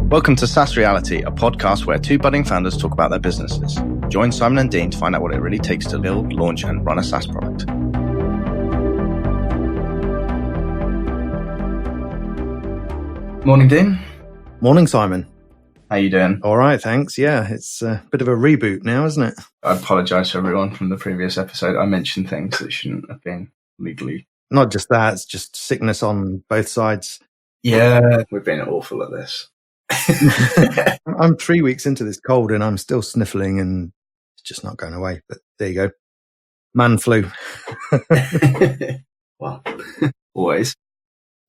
Welcome to SaaS Reality, a podcast where two budding founders talk about their businesses. Join Simon and Dean to find out what it really takes to build, launch, and run a SaaS product. Morning, Dean. Morning, Simon. How you doing? All right, thanks. Yeah, it's a bit of a reboot now, isn't it? I apologise to everyone from the previous episode. I mentioned things that shouldn't have been legally. Not just that, it's just sickness on both sides. Yeah, we've been awful at this. I'm 3 weeks into this cold and I'm still sniffling and it's just not going away. But there you go. Man flu. Well, always.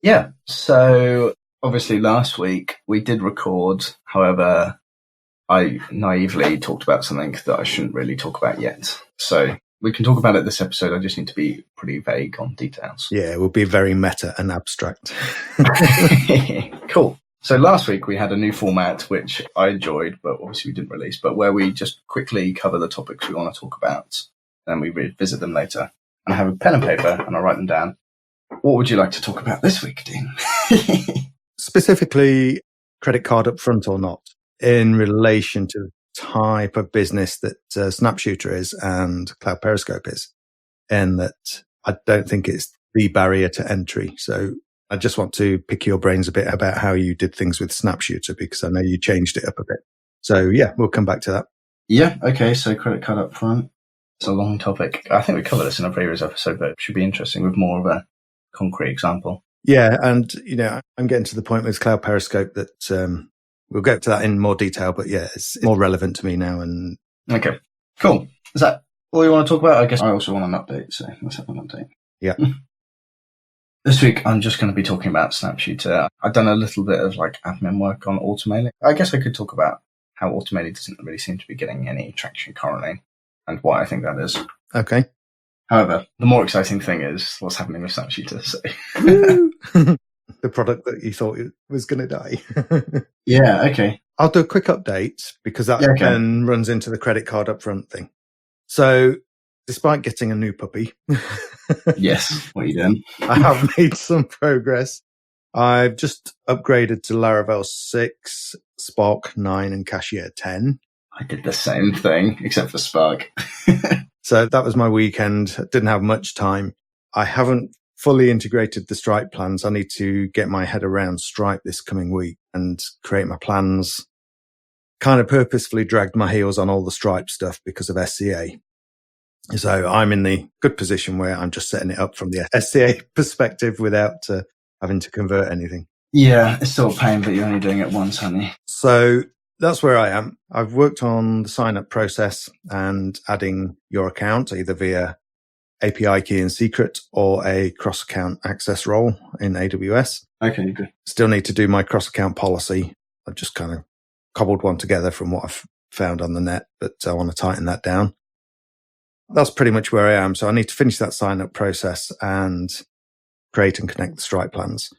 Yeah, so obviously last week we did record. However, I naively talked about something that I shouldn't really talk about yet. So we can talk about it this episode. I just need to be pretty vague on details. Yeah, it will be very meta and abstract. Cool. So last week we had a new format, which I enjoyed, but obviously we didn't release, but where we just quickly cover the topics we want to talk about, and we revisit them later. And I have a pen and paper and I write them down. What would you like to talk about this week, Dean? Specifically, credit card upfront or not, in relation to the type of business that Snapshooter is and Cloud Periscope is, and that I don't think it's the barrier to entry. So I just want to pick your brains a bit about how you did things with Snapshooter, because I know you changed it up a bit. So yeah, we'll come back to that. Yeah, okay, so credit card upfront. It's a long topic. I think we covered this in a previous episode, but it should be interesting with more of a concrete example. Yeah, and I'm getting to the point with Cloud Periscope that we'll get to that in more detail, but yeah, it's more relevant to me now. And okay, cool. Is that all you want to talk about? I guess I also want an update, so let's have an update. Yeah. This week, I'm just going to be talking about Snapshooter. I've done a little bit of admin work on automating. I guess I could talk about how automated doesn't really seem to be getting any traction currently and why I think that is. Okay. However, the more exciting thing is what's happening with Snapshooter. So. The product that you thought was going to die. Yeah, okay. I'll do a quick update because that then runs into the credit card upfront thing. So despite getting a new puppy, yes, what are you doing? I have made some progress. I've just upgraded to Laravel 6, Spark 9 and Cashier 10. I did the same thing, except for Spark. So that was my weekend. Didn't have much time. I haven't fully integrated the Stripe plans. I need to get my head around Stripe this coming week and create my plans. Kind of purposefully dragged my heels on all the Stripe stuff because of SCA. So I'm in the good position where I'm just setting it up from the SCA perspective without having to convert anything. Yeah, it's still a pain, but you're only doing it once, honey. So that's where I am. I've worked on the sign-up process and adding your account either via API key and secret or a cross-account access role in AWS. Okay, good. Still need to do my cross-account policy. I've just kind of cobbled one together from what I've found on the net, but I want to tighten that down. That's pretty much where I am. So I need to finish that sign-up process and create and connect the Stripe plans.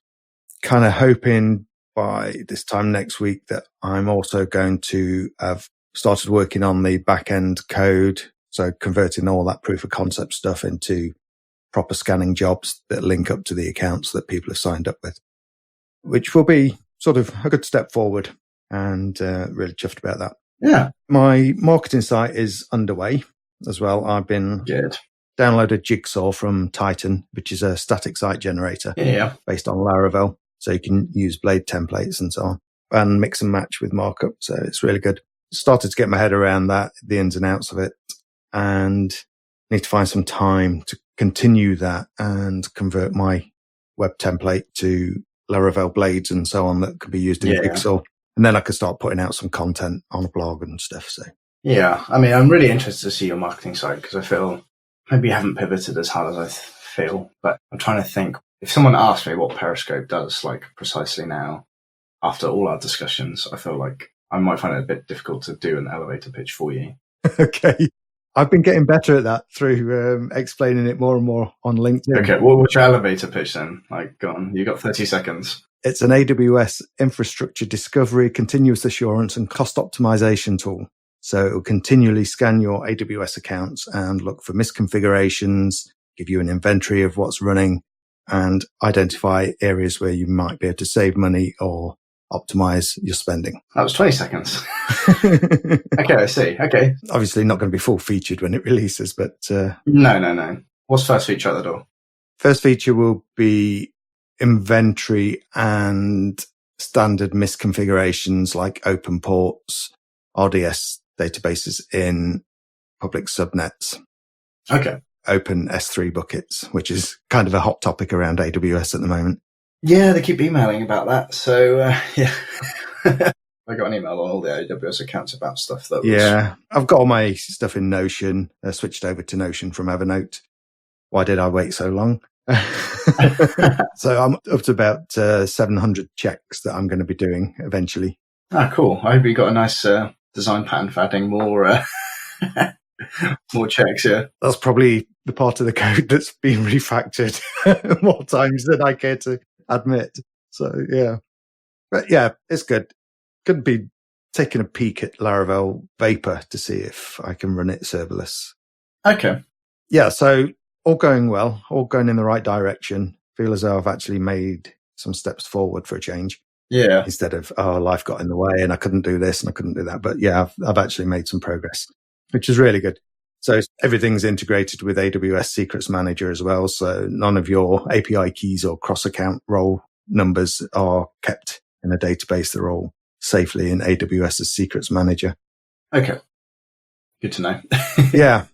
Kind of hoping by this time next week that I'm also going to have started working on the back-end code. So converting all that proof of concept stuff into proper scanning jobs that link up to the accounts that people have signed up with, which will be sort of a good step forward, and really chuffed about that. Yeah. My marketing site is underway as well. I've been downloaded Jigsaw from Titan, which is a static site generator based on Laravel. So you can use Blade templates and so on and mix and match with markup. So it's really good. Started to get my head around that, the ins and outs of it, and need to find some time to continue that and convert my web template to Laravel blades and so on that can be used in Jigsaw. And then I could start putting out some content on a blog and stuff. So yeah, I mean, I'm really interested to see your marketing side because I feel maybe you haven't pivoted as hard as I feel, but I'm trying to think. If someone asked me what Periscope does, precisely now, after all our discussions, I feel like I might find it a bit difficult to do an elevator pitch for you. Okay. I've been getting better at that through explaining it more and more on LinkedIn. Okay, well, what's your elevator pitch then? Go on, you got 30 seconds. It's an AWS infrastructure discovery, continuous assurance, and cost optimization tool. So it will continually scan your AWS accounts and look for misconfigurations, give you an inventory of what's running, and identify areas where you might be able to save money or optimize your spending. That was 20 seconds. Okay, I see. Okay. Obviously not going to be full featured when it releases, but... No. What's first feature at the door? First feature will be inventory and standard misconfigurations like open ports, RDS databases in public subnets. Okay. Open S3 buckets, which is kind of a hot topic around AWS at the moment. Yeah, they keep emailing about that. So, yeah. I got an email on all the AWS accounts about stuff that was... Yeah, I've got all my stuff in Notion. I switched over to Notion from Evernote. Why did I wait so long? So I'm up to about 700 checks that I'm going to be doing eventually. Ah, cool. I hope you got a nice design pattern for adding more more checks, yeah. That's probably the part of the code that's been refactored more times than I care to admit. So, yeah. But yeah, it's good. Could be taking a peek at Laravel Vapor to see if I can run it serverless. Okay. Yeah, so all going well, all going in the right direction. Feel as though I've actually made some steps forward for a change. Yeah. Instead of, life got in the way and I couldn't do this and I couldn't do that. But yeah, I've actually made some progress, which is really good. So everything's integrated with AWS Secrets Manager as well. So none of your API keys or cross-account role numbers are kept in a database. They're all safely in AWS's Secrets Manager. Okay. Good to know. Yeah.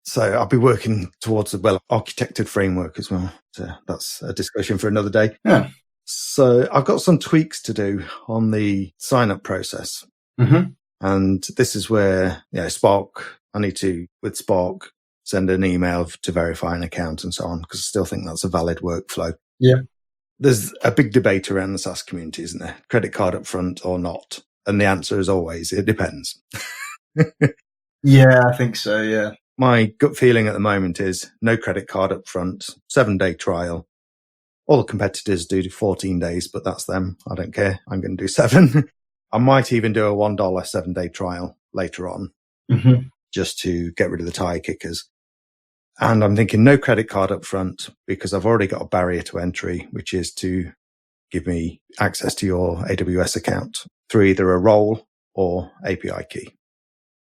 So I'll be working towards a well-architected framework as well. So that's a discussion for another day. Yeah. So I've got some tweaks to do on the sign-up process. Mm-hmm. And this is where, Spark, I need to, with Spark, send an email to verify an account and so on, because I still think that's a valid workflow. Yeah. There's a big debate around the SaaS community, isn't there? Credit card up front or not? And the answer is always, it depends. Yeah, I think so, yeah. My gut feeling at the moment is no credit card up front, 7-day trial. All the competitors do 14 days, but that's them. I don't care. I'm going to do 7. I might even do a $1 7-day trial later on, just to get rid of the tire kickers. And I'm thinking no credit card up front because I've already got a barrier to entry, which is to give me access to your AWS account through either a role or API key.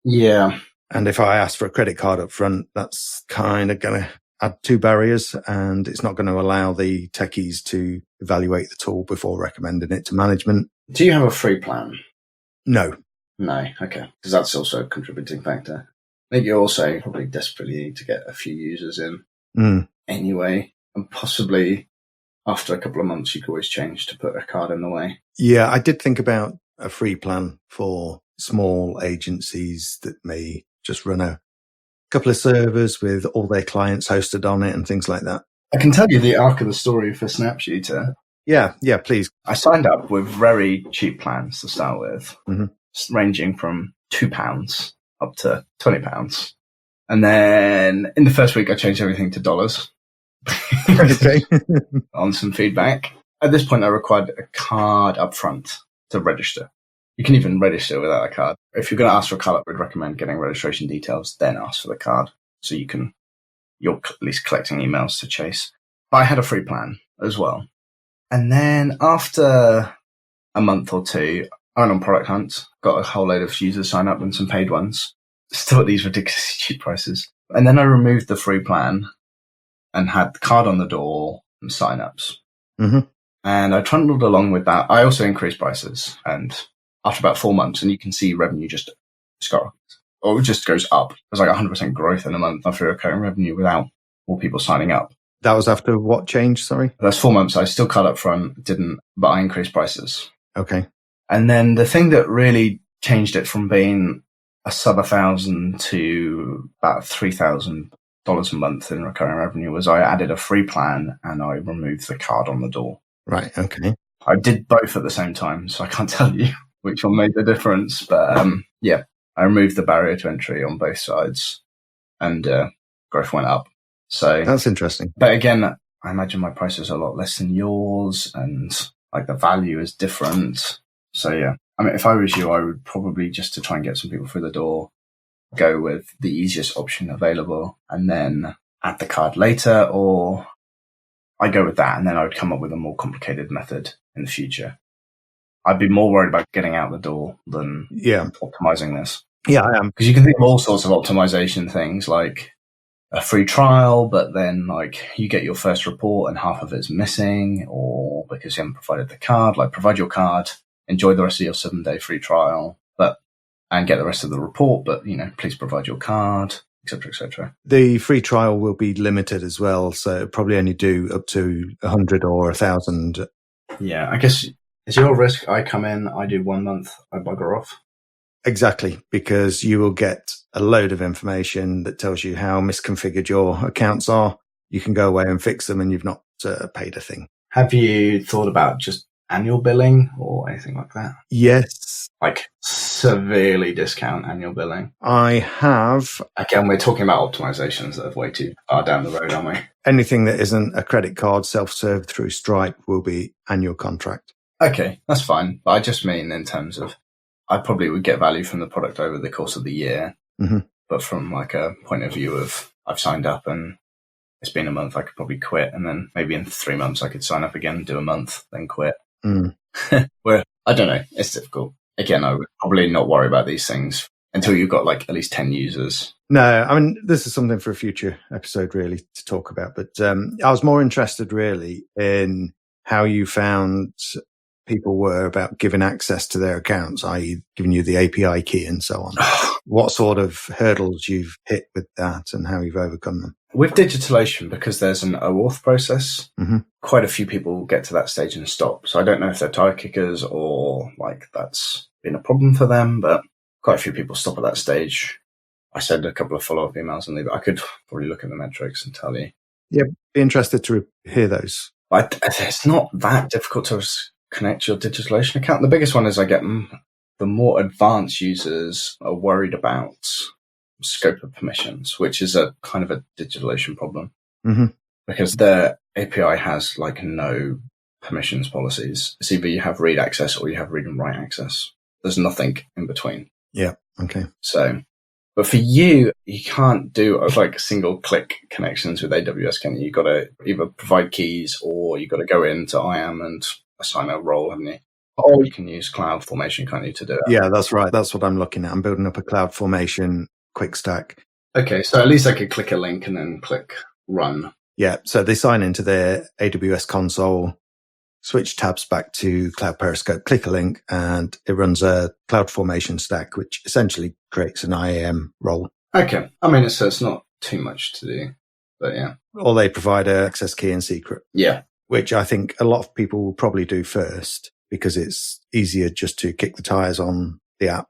Yeah. And if I ask for a credit card up front, that's kind of going to add 2 barriers, and it's not going to allow the techies to evaluate the tool before recommending it to management. Do you have a free plan? No. No, okay. Because that's also a contributing factor. I think you also probably desperately need to get a few users in anyway. And possibly after a couple of months, you could always change to put a card in the way. Yeah, I did think about a free plan for small agencies that may just run a couple of servers with all their clients hosted on it and things like that. I can tell you the arc of the story for Snapshooter. Yeah, please. I signed up with very cheap plans to start with, ranging from £2 up to £20. And then in the first week, I changed everything to dollars. Okay. On some feedback. At this point, I required a card up front to register. You can even register without a card. If you're going to ask for a card, I would recommend getting registration details, then ask for the card. So you're at least collecting emails to chase. But I had a free plan as well. And then after a month or two, I went on Product Hunt, got a whole load of users sign up and some paid ones, still at these ridiculously cheap prices. And then I removed the free plan and had the card on the door and sign-ups. And I trundled along with that. I also increased prices, and after about 4 months, and you can see revenue just skyrockets, or it just goes up. There's like 100% growth in a month after recurring revenue without more people signing up. That was after what change, sorry? That's 4 months. I still cut up front, but I increased prices. Okay. And then the thing that really changed it from being a sub 1,000 to about $3,000 a month in recurring revenue was I added a free plan and I removed the card on the door. Right. Okay. I did both at the same time, so I can't tell you which one made the difference. But I removed the barrier to entry on both sides, and growth went up. So that's interesting. But again, I imagine my prices are a lot less than yours, and like the value is different. So yeah, I mean, if I was you, I would probably, just to try and get some people through the door, go with the easiest option available, and then add the card later, or I go with that, and then I would come up with a more complicated method in the future. I'd be more worried about getting out the door than optimizing this. Yeah, I am. Because you can think of all sorts of optimization things, like a free trial, but then like you get your first report and half of it's missing, or because you haven't provided the card, like provide your card, enjoy the rest of your 7-day free trial, and get the rest of the report, but please provide your card, etc., etc. The free trial will be limited as well, so it'll probably only do up to 100 or 1,000. Yeah, I guess it's your risk. I come in, I do 1 month, I bugger off. Exactly, because you will get a load of information that tells you how misconfigured your accounts are. You can go away and fix them, and you've not paid a thing. Have you thought about just annual billing or anything like that? Yes. Like severely discount annual billing? I have. Again, we're talking about optimizations that are way too far down the road, aren't we? Anything that isn't a credit card self-serve through Stripe will be annual contract. Okay, that's fine. But I just mean in terms of, I probably would get value from the product over the course of the year. Mm-hmm. But from like a point of view of, I've signed up and it's been a month, I could probably quit. And then maybe in 3 months, I could sign up again, do a month, then quit. Where, I don't know, it's difficult. Again, I would probably not worry about these things until you've got like at least 10 users. No, I mean, this is something for a future episode really to talk about. But I was more interested really in how you found people were about giving access to their accounts, i.e. giving you the API key and so on. What sort of hurdles you've hit with that and how you've overcome them? With DigitalOcean, because there's an OAuth process, quite a few people get to that stage and stop. So I don't know if they're tire kickers or like that's been a problem for them, but quite a few people stop at that stage. I send a couple of follow-up emails and leave it. I could probably look at the metrics and tell you. Yeah, be interested to hear those. But it's not that difficult to connect your DigitalOcean account. The biggest one is I get the more advanced users are worried about scope of permissions, which is a kind of a DigitalOcean problem because the API has like no permissions policies. It's either you have read access or you have read and write access. There's nothing in between. Yeah. Okay. So, but for you can't do like single click connections with AWS, can you? You've got to either provide keys or you've got to go into IAM and assign a role, haven't you? Or you can use CloudFormation, can't you, to do it? Yeah, that's right. That's what I'm looking at. I'm building up a CloudFormation quick stack. Okay, so at least I could click a link and then click run. Yeah, so they sign into their AWS console, switch tabs back to Cloud Periscope, click a link, and it runs a CloudFormation stack, which essentially creates an IAM role. Okay, I mean, it's not too much to do, but yeah. Or they provide an access key and secret. Yeah. Which I think a lot of people will probably do first because it's easier just to kick the tires on the app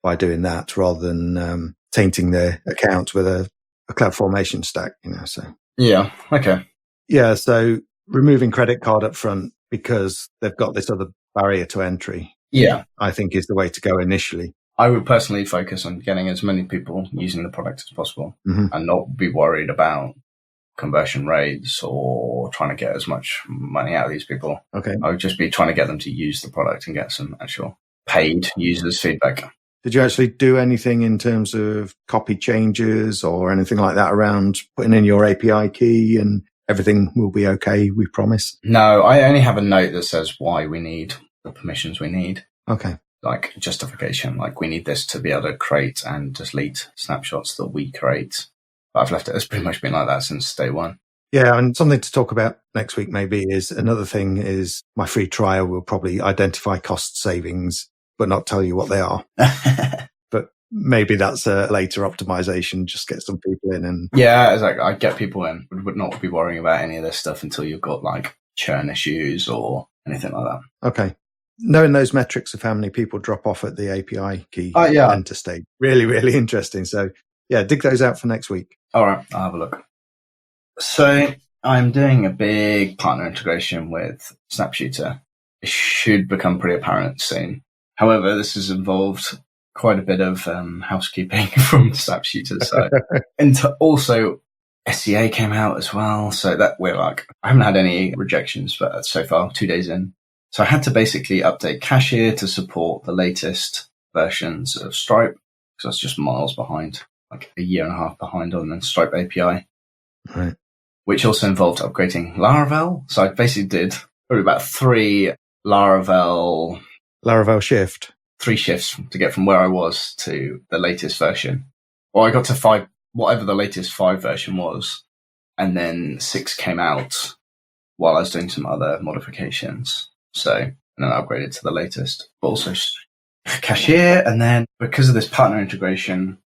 by doing that rather than tainting their account with a CloudFormation stack, so. Yeah. Okay. Yeah. So removing credit card up front because they've got this other barrier to entry. Yeah. I think is the way to go initially. I would personally focus on getting as many people using the product as possible and not be worried about conversion rates or trying to get as much money out of these people. Okay. I would just be trying to get them to use the product and get some actual paid users feedback. Did you actually do anything in terms of copy changes or anything like that around putting in your API key and everything will be okay, we promise? No, I only have a note that says why we need the permissions we need. Okay. Like justification, like we need this to be able to create and delete snapshots that we create. But I've left it, it's pretty much been like that since day one. Yeah, and something to talk about next week maybe is another thing is my free trial will probably identify cost savings, but not tell you what they are. But maybe that's a later optimization, just get some people in. And yeah, it's like I get people in, would not be worrying about any of this stuff until you've got like churn issues or anything like that. Okay. Knowing those metrics of how many people drop off at the API key enter stage, really, really interesting. So yeah, dig those out for next week. All right, I'll have a look. So I'm doing a big partner integration with Snapshooter. It should become pretty apparent soon. However, this has involved quite a bit of housekeeping from Snapshooter side. And also SCA came out as well. So that we're like, I haven't had any rejections, but so far 2 days in. So I had to basically update Cashier to support the latest versions of Stripe because I was just miles behind, like a year and a half behind on the Stripe API. Right. Which also involved upgrading Laravel. So I basically did probably about 3 Laravel Laravel shift. 3 shifts to get from where I was to the latest version. Or I got to 5, whatever the latest 5 version was, and then 6 came out while I was doing some other modifications. So, and then I upgraded to the latest. But also cashier, and then because of this partner integration,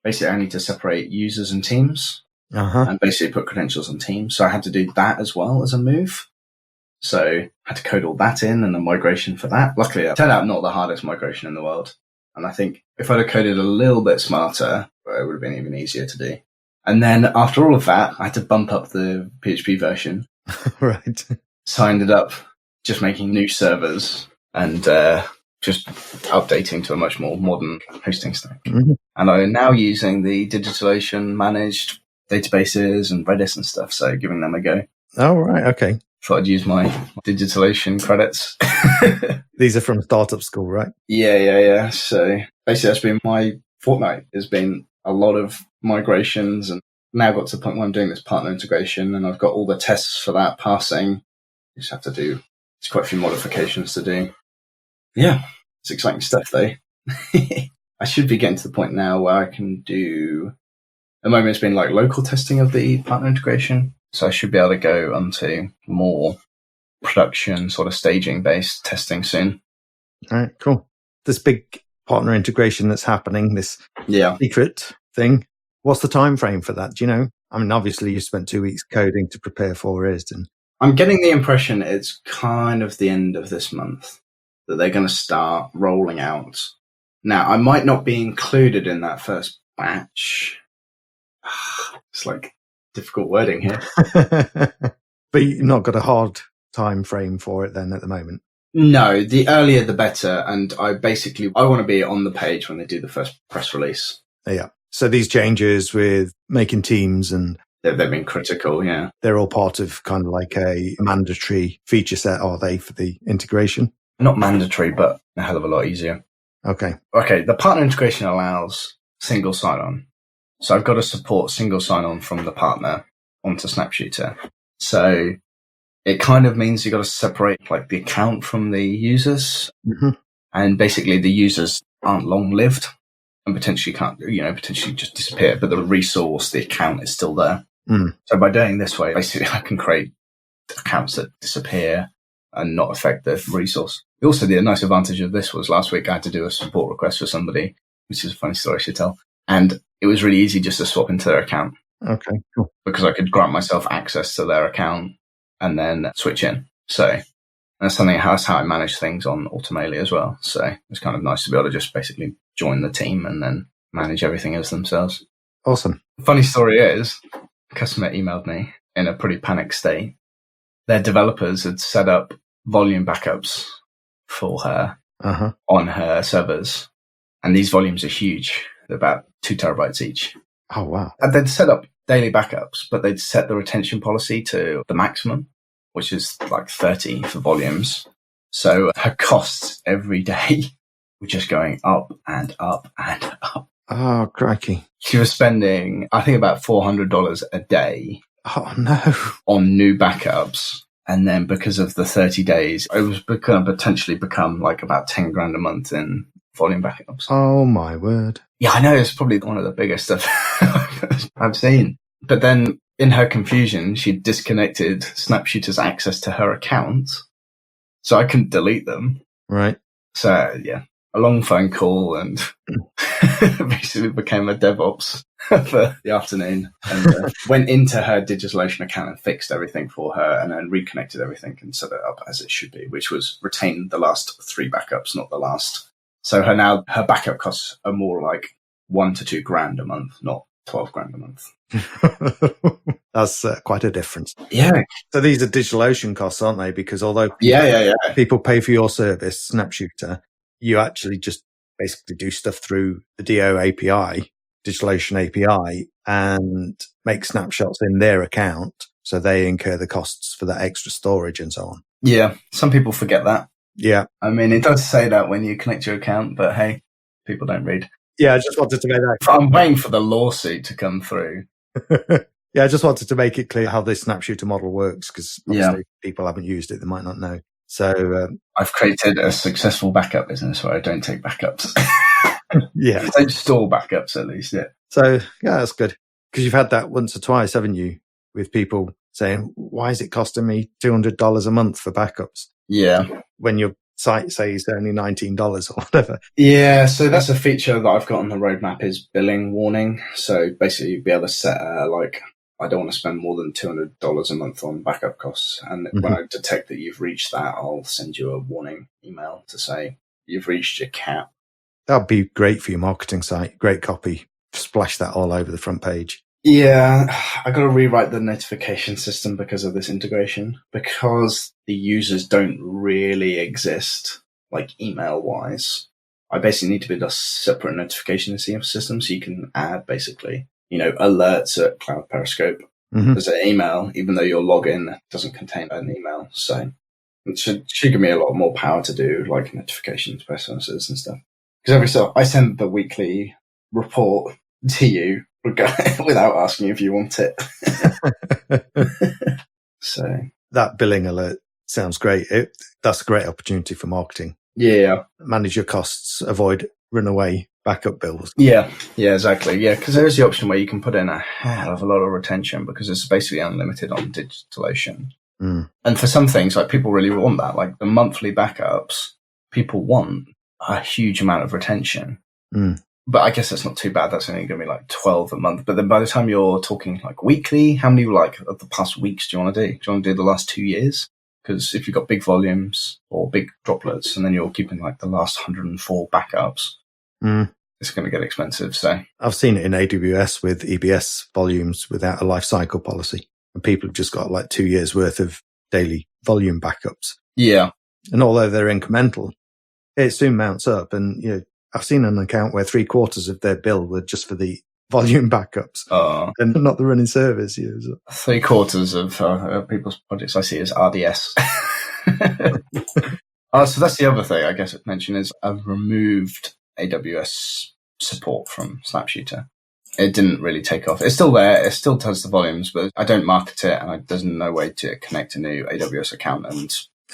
basically I need to separate users and teams, and basically put credentials on teams. So I had to do that as well as a move. So I had to code all that in and the migration for that. Luckily, it turned out not the hardest migration in the world. And I think if I'd have coded a little bit smarter, it would have been even easier to do. And then after all of that, I had to bump up the PHP version. Right. So I ended up just making new servers and just updating to a much more modern hosting stack. Mm-hmm. And I'm now using the DigitalOcean managed databases and Redis and stuff. So giving them a go. Oh, right. Okay. Thought I'd use my DigitalOcean credits. These are from startup school, right? Yeah. So basically that's been my fortnight. There's been a lot of migrations, and now got to the point where I'm doing this partner integration, and I've got all the tests for that passing. Just have to do, there's quite a few modifications to do. Yeah, it's exciting stuff though. I should be getting to the point now where I can do, at the moment it's been like local testing of the partner integration. So I should be able to go onto more production sort of staging based testing soon. All right, cool. This big partner integration that's happening, this secret thing. What's the time frame for that? Do you know? I mean, obviously you spent 2 weeks coding to prepare for it. And I'm getting the impression it's kind of the end of this month that they're going to start rolling out. Now, I might not be included in that first batch. It's like difficult wording here. But you've not got a hard time frame for it then at the moment? No, the earlier the better. And I want to be on the page when they do the first press release. Yeah. So these changes with making teams and they've been critical, yeah. They're all part of kind of like a mandatory feature set, are they, for the integration? Not mandatory, but a hell of a lot easier. Okay. The partner integration allows single sign-on. So I've got to support single sign-on from the partner onto Snapshooter. So it kind of means you've got to separate like the account from the users. Mm-hmm. And basically the users aren't long-lived and potentially just disappear, but the resource, the account is still there. Mm. So by doing this way, basically I can create accounts that disappear and not affect the resource. Also, the nice advantage of this was last week I had to do a support request for somebody, which is a funny story I should tell. And it was really easy just to swap into their account. Okay, cool. Because I could grant myself access to their account and then switch in. So that's how I manage things on Automalia as well. So it's kind of nice to be able to just basically join the team and then manage everything as themselves. Awesome. Funny story is, a customer emailed me in a pretty panicked state. Their developers had set up volume backups for her on her servers. And these volumes are huge. They're about 2 terabytes each. Oh, wow. And they'd set up daily backups, but they'd set the retention policy to the maximum, which is like 30 for volumes. So her costs every day were just going up and up and up. Oh, crikey. She was spending, I think, about $400 a day. Oh, no. On new backups. And then because of the 30 days, it was potentially become like about 10 grand a month in volume backups. Oh, my word. Yeah, I know. It's probably one of the biggest I've seen. But then in her confusion, she disconnected Snapshooter's access to her account. So I couldn't delete them. Right. So, yeah, a long phone call and basically became a DevOps for the afternoon and went into her DigitalOcean account and fixed everything for her and then reconnected everything and set it up as it should be, which was retain the last 3 backups, not the last. So her backup costs are more like 1 to 2 grand a month, not 12 grand a month. That's quite a difference. Yeah. So these are DigitalOcean costs, aren't they? Because although people pay for your service, Snapshooter, you actually just basically do stuff through the DO API, DigitalOcean API, and make snapshots in their account. So they incur the costs for that extra storage and so on. Yeah. Some people forget that. Yeah. I mean, it does say that when you connect your account, but hey, people don't read. Yeah, I just wanted to make that clear. I'm waiting for the lawsuit to come through. Yeah, I just wanted to make it clear how this Snapshooter model works because obviously people haven't used it, they might not know. So I've created a successful backup business where I don't take backups. yeah. I don't store backups, at least. Yeah. So yeah, that's good. Because you've had that once or twice, haven't you? With people saying, why is it costing me $200 a month for backups? Yeah. When your site says only $19 or whatever. Yeah, so that's a feature that I've got on the roadmap is billing warning. So basically you'd be able to set I don't want to spend more than $200 a month on backup costs. And when I detect that you've reached that, I'll send you a warning email to say you've reached your cap. That'd be great for your marketing site. Great copy. Splash that all over the front page. Yeah, I got to rewrite the notification system because of this integration, because the users don't really exist, like email-wise. I basically need to build a separate notification system so you can add basically, alerts at Cloud Periscope as an email, even though your login doesn't contain an email. So it should give me a lot more power to do like notifications, press releases and stuff. Because I send the weekly report to you without asking if you want it. So that billing alert sounds great. That's a great opportunity for marketing. Yeah. Manage your costs, avoid runaway backup bills. Yeah, exactly. Yeah, because there is the option where you can put in a hell of a lot of retention because it's basically unlimited on DigitalOcean. And for some things, like people really want that, like the monthly backups, people want a huge amount of retention. But I guess that's not too bad. That's only going to be like 12 a month. But then by the time you're talking like weekly, how many of the past weeks do you want to do? Do you want to do the last 2 years? Because if you've got big volumes or big droplets and then you're keeping like the last 104 backups, it's going to get expensive. So I've seen it in AWS with EBS volumes without a life cycle policy. And people have just got like 2 years worth of daily volume backups. Yeah. And although they're incremental, it soon mounts up. And, I've seen an account where 3/4 of their bill were just for the volume backups and not the running service. 3/4 of people's projects I see as RDS. So that's the other thing I guess I'd mention is I've removed AWS support from Snapshooter. It didn't really take off. It's still there. It still does the volumes, but I don't market it and there's no way to connect a new AWS account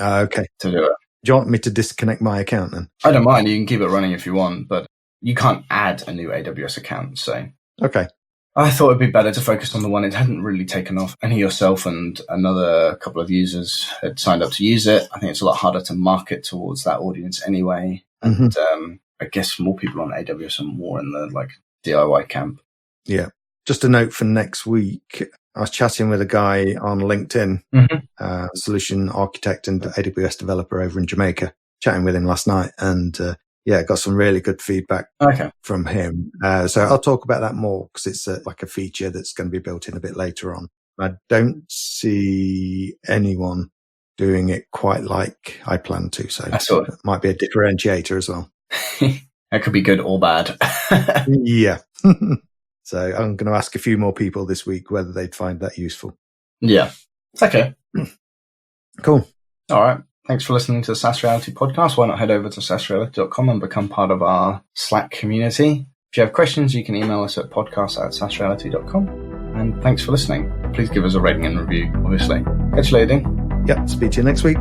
okay. to do it. Do you want me to disconnect my account then? I don't mind. You can keep it running if you want, but you can't add a new AWS account. So okay. I thought it'd be better to focus on the one. It hadn't really taken off. Only yourself and another couple of users had signed up to use it. I think it's a lot harder to market towards that audience anyway. And I guess more people on AWS are more in the like DIY camp. Yeah. Just a note for next week. I was chatting with a guy on LinkedIn, solution architect and AWS developer over in Jamaica, chatting with him last night. And got some really good feedback from him. So I'll talk about that more because it's like a feature that's going to be built in a bit later on. I don't see anyone doing it quite like I plan to. So it might be a differentiator as well. That could be good or bad. Yeah. So I'm going to ask a few more people this week whether they'd find that useful. Yeah. Okay. Cool. All right. Thanks for listening to the SaaS Reality podcast. Why not head over to saasreality.com and become part of our Slack community? If you have questions, you can email us at podcast@saasreality.com. And thanks for listening. Please give us a rating and review, obviously. Catch you later, Dean. Yep. Speak to you next week.